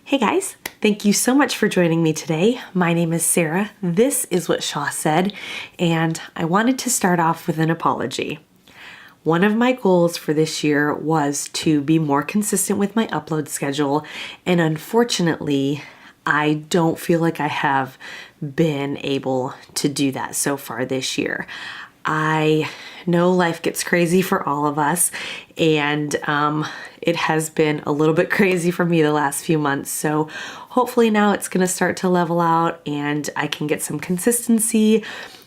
Hey guys, thank you so much for joining me today. My name is Sarah. This is what Shaw said, and I wanted to start off with an apology. One of my goals for this year was to be more consistent with my upload schedule, and unfortunately, I don't feel like I have been able to do that so far this year. I know life gets crazy for all of us, and it has been a little bit crazy for me the last few months. So hopefully now it's going to start to level out and I can get some consistency.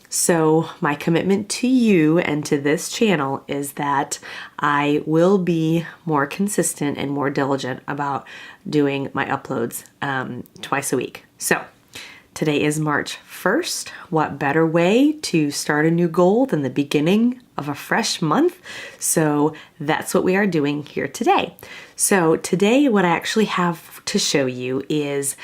So my commitment to you and to this channel is that I will be more consistent and more diligent about doing my uploads twice a week. So today is March 1st. What better way to start a new goal than the beginning of a fresh month? So that's what we are doing here today. So today what I actually have to show you is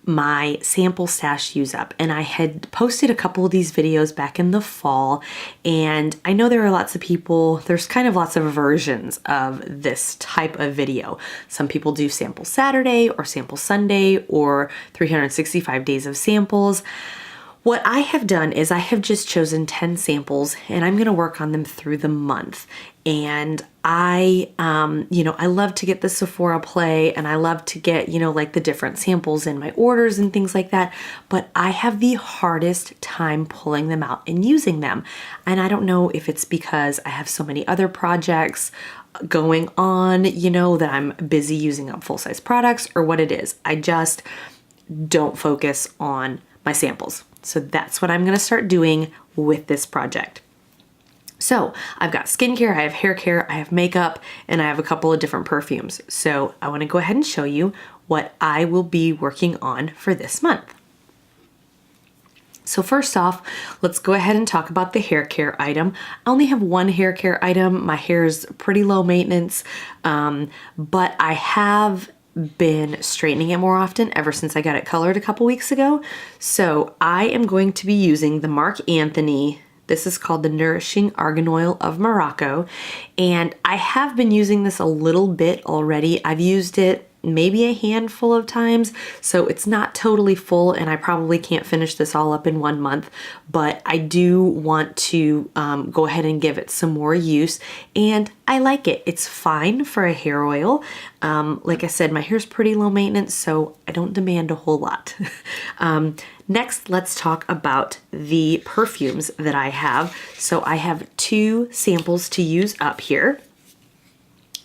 my sample stash use up, and I had posted a couple of these videos back in the fall, and I know there are lots of people, there's kind of lots of versions of this type of video. Some people do sample Saturday or sample Sunday or 365 days of samples. What I have done is I have just chosen 10 samples and I'm going to work on them through the month. And I love to get the Sephora play, and I love to get, like the different samples in my orders and things like that. But I have the hardest time pulling them out and using them. And I don't know if it's because I have so many other projects going on, that I'm busy using up full-size products, or what it is. I just don't focus on my samples. So that's what I'm going to start doing with this project. So I've got skincare, I have hair care, I have makeup, and I have a couple of different perfumes. So I want to go ahead and show you what I will be working on for this month. So first off, let's go ahead and talk about the hair care item. I only have one hair care item. My hair is pretty low maintenance, but I have been straightening it more often ever since I got it colored a couple weeks ago. So I am going to be using the Marc Anthony. This is called the Nourishing Argan Oil of Morocco, and I have been using this a little bit already. I've used it maybe a handful of times, so it's not totally full, and I probably can't finish this all up in 1 month, but I do want to go ahead and give it some more use, and I like it. It's fine for a hair oil. Like I said, my hair's pretty low maintenance, so I don't demand a whole lot. Next, let's talk about the perfumes that I have. So I have 2 samples to use up here.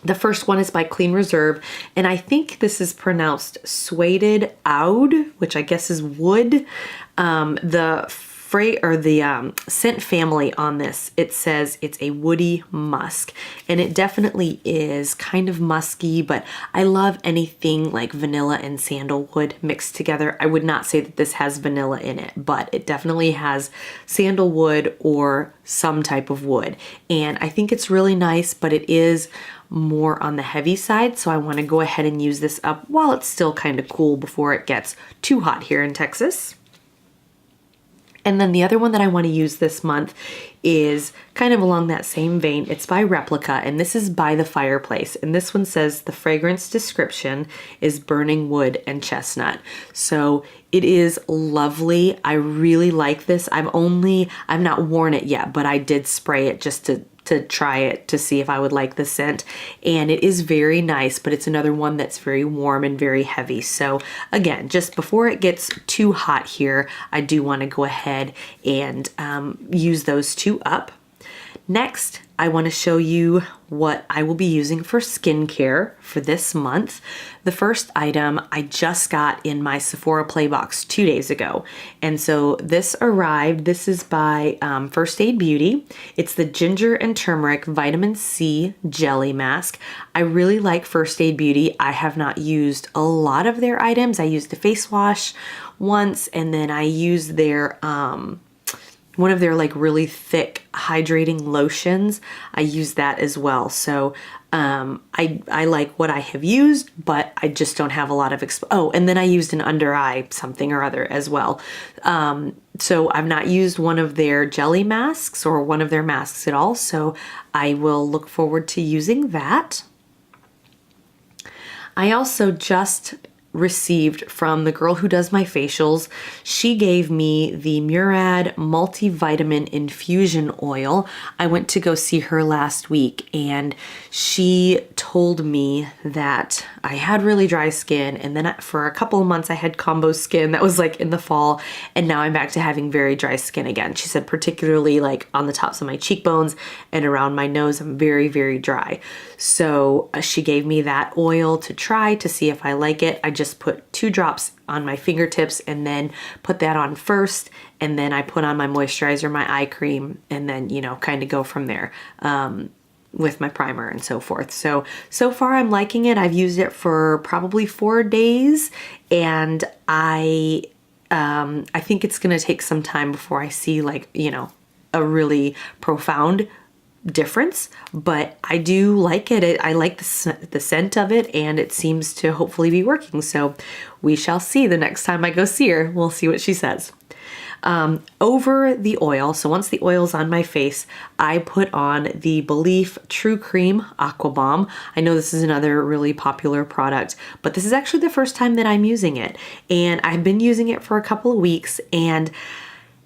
The first one is by Clean Reserve, and I think this is pronounced Suede Oud, which I guess is wood. The scent family on this, it says it's a woody musk, and it definitely is kind of musky, but I love anything like vanilla and sandalwood mixed together. I would not say that this has vanilla in it, but it definitely has sandalwood or some type of wood, and I think it's really nice, but it is more on the heavy side, so I want to go ahead and use this up while it's still kind of cool before it gets too hot here in Texas. And then the other one that I want to use this month is kind of along that same vein. It's by Replica, and this is By the Fireplace. And this one says the fragrance description is burning wood and chestnut. So it is lovely. I really like this. I've not worn it yet, but I did spray it just to try it to see if I would like the scent, and it is very nice, but it's another one that's very warm and very heavy. So again, just before it gets too hot here, I do want to go ahead and use those 2 up. Next, I want to show you what I will be using for skincare for this month. The first item I just got in my Sephora Play box 2 days ago. And so this arrived. This is by First Aid Beauty. It's the Ginger and Turmeric Vitamin C Jelly Mask. I really like First Aid Beauty. I have not used a lot of their items. I used the face wash once, and then I used their one of their like really thick hydrating lotions. I use that as well. So I like what I have used, but I just don't have a lot of and then I used an under eye something or other as well. So I've not used one of their jelly masks or one of their masks at all. So I will look forward to using that. I also just received from the girl who does my facials. She gave me the Murad multivitamin infusion oil. I went to go see her last week and she told me that I had really dry skin, and then for a couple of months I had combo skin. That was like in the fall, and now I'm back to having very dry skin again. She said particularly like on the tops of my cheekbones and around my nose, I'm very, very dry. So she gave me that oil to try to see if I like it. I just put 2 drops on my fingertips and then put that on first, and then I put on my moisturizer, my eye cream, and then, you know, kind of go from there with my primer and so forth. So far I'm liking it. I've used it for probably 4 days, and I think it's gonna take some time before I see, like, you know, a really profound difference, but I do like it. I like the scent of it, and it seems to hopefully be working. So we shall see the next time I go see her. We'll see what she says. Over the oil, so once the oil's on my face, I put on the Belif True Cream Aqua Balm. I know this is another really popular product, but this is actually the first time that I'm using it, and I've been using it for a couple of weeks, and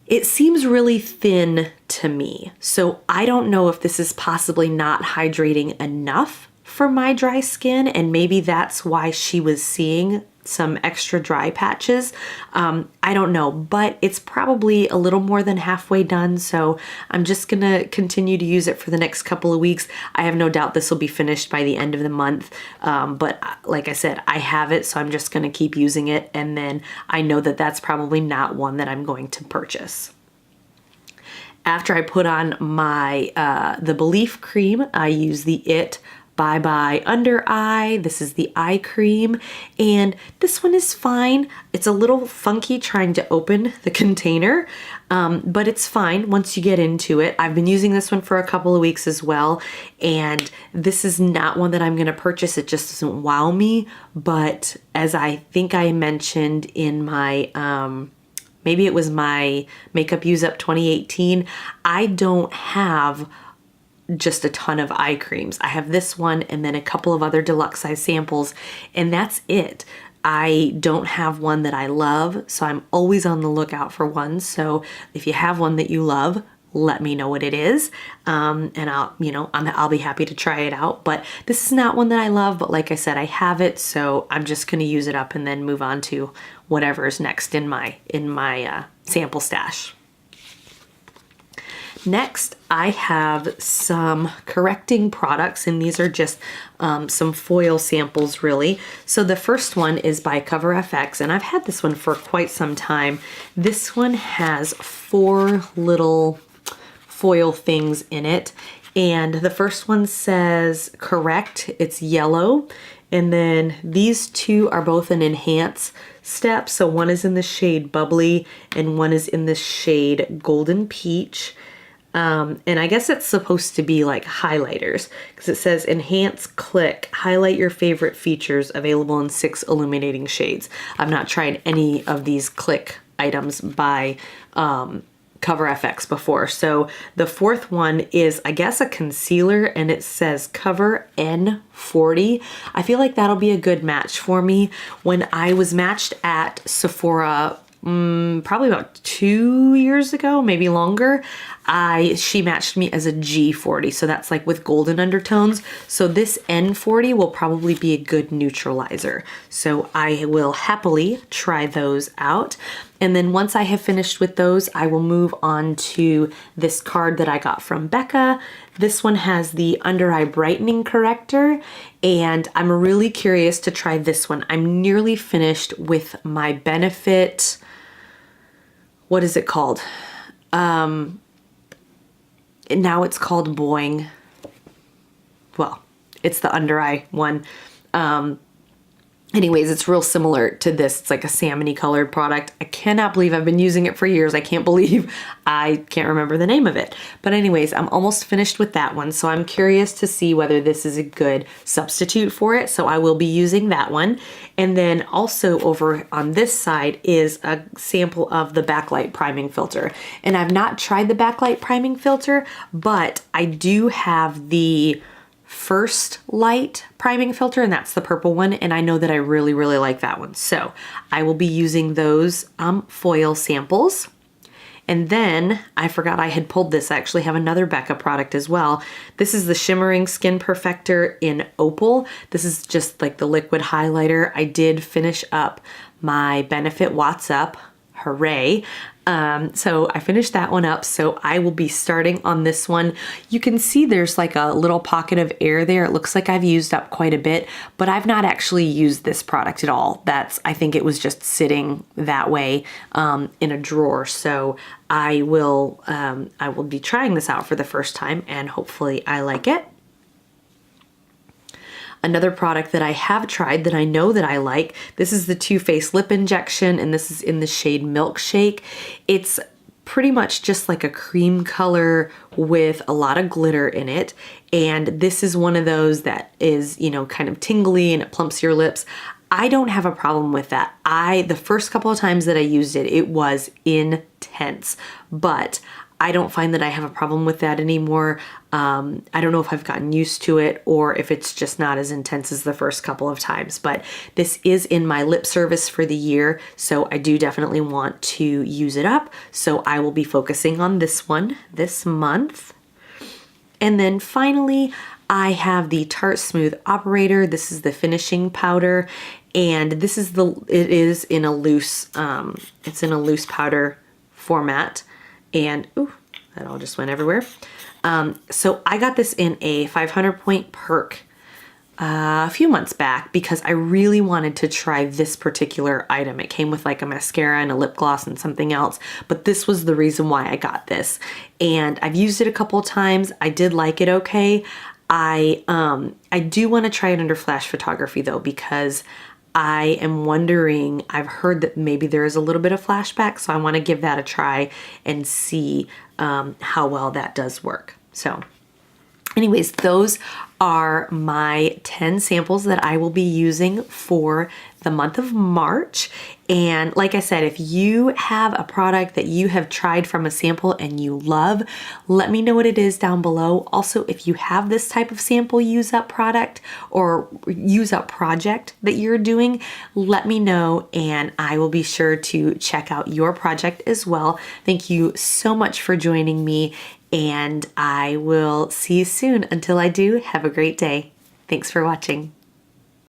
it seems really thin to me. So I don't know if this is possibly not hydrating enough for my dry skin, and maybe that's why she was seeing some extra dry patches. I don't know, but it's probably a little more than halfway done, so I'm just gonna continue to use it for the next couple of weeks. I have no doubt this will be finished by the end of the month, but like I said, I have it, so I'm just gonna keep using it, and then I know that that's probably not one that I'm going to purchase. After I put on my the Belif cream, I use the Bye Bye Under Eye. This is the eye cream, and this one is fine. It's a little funky trying to open the container, but it's fine once you get into it. I've been using this one for a couple of weeks as well, and this is not one that I'm gonna purchase. It just doesn't wow me, but as I think I mentioned in my maybe it was my Makeup Use Up 2018, I don't have just a ton of eye creams. I have this one and then a couple of other deluxe size samples, and that's it. I don't have one that I love, so I'm always on the lookout for one. So if you have one that you love, let me know what it is, and I'll be happy to try it out. But this is not one that I love, but like I said, I have it, so I'm just gonna use it up and then move on to whatever's next in my sample stash. Next, I have some correcting products, and these are just some foil samples, really. So the first one is by Cover FX, and I've had this one for quite some time. This one has 4 little foil things in it, and the first one says Correct. It's yellow, and then these 2 are both an enhance step. So one is in the shade Bubbly, and one is in the shade Golden Peach. And I guess it's supposed to be like highlighters, because it says Enhance Click, highlight your favorite features, available in 6 illuminating shades. I've not tried any of these click items by Cover FX before. So the 4th one is, I guess, a concealer, and it says Cover N40. I feel like that'll be a good match for me. When I was matched at Sephora probably about 2 years ago, maybe longer, she matched me as a G40, so that's like with golden undertones. So this N40 will probably be a good neutralizer. So I will happily try those out. And then once I have finished with those, I will move on to this card that I got from Becca. This one has the under eye brightening corrector, and I'm really curious to try this one. I'm nearly finished with my Benefit, what is it called? Now it's called Boing. Well, it's the under eye one. Anyways, it's real similar to this. It's like a salmony colored product. I cannot believe I've been using it for years. I can't believe I can't remember the name of it. But anyways, I'm almost finished with that one. So I'm curious to see whether this is a good substitute for it. So I will be using that one. And then also over on this side is a sample of the Backlight Priming Filter. And I've not tried the Backlight Priming Filter, but I do have the First Light priming filter, and that's the purple one, and I know that I really, really like that one. So I will be using those foil samples. And then I forgot I had pulled this. I actually have another Becca product as well. This is the Shimmering Skin Perfector in Opal. This is just like the liquid highlighter. I did finish up my Benefit Watts Up. Hooray. So I finished that one up, so I will be starting on this one. You can see there's like a little pocket of air there. It looks like I've used up quite a bit, but I've not actually used this product at all. I think it was just sitting that way in a drawer. So I will be trying this out for the first time, and hopefully I like it. Another product that I have tried that I know that I like, this is the Too Faced Lip Injection, and this is in the shade Milkshake. It's pretty much just like a cream color with a lot of glitter in it. And this is one of those that is, you know, kind of tingly and it plumps your lips. I don't have a problem with that. The first couple of times that I used it, it was intense, but I don't find that I have a problem with that anymore. I don't know if I've gotten used to it or if it's just not as intense as the first couple of times, but this is in my lip service for the year, so I do definitely want to use it up. So I will be focusing on this one this month. And then finally, I have the Tarte Smooth Operator. This is the finishing powder, and this is it is in a loose, it's in a loose powder format. And ooh, that all just went everywhere. So I got this in a 500 point perk a few months back because I really wanted to try this particular item. It came with like a mascara and a lip gloss and something else, but this was the reason why I got this. And I've used it a couple of times. I did like it okay. I do want to try it under flash photography though, because I am wondering, I've heard that maybe there is a little bit of flashback, so I want to give that a try and see how well that does work. So anyways, those are my 10 samples that I will be using for the month of March. And like I said, if you have a product that you have tried from a sample and you love, let me know what it is down below. Also, if you have this type of sample use up product or use up project that you're doing, let me know and I will be sure to check out your project as well. Thank you so much for joining me, and I will see you soon. Until I do, have a great day. Thanks for watching.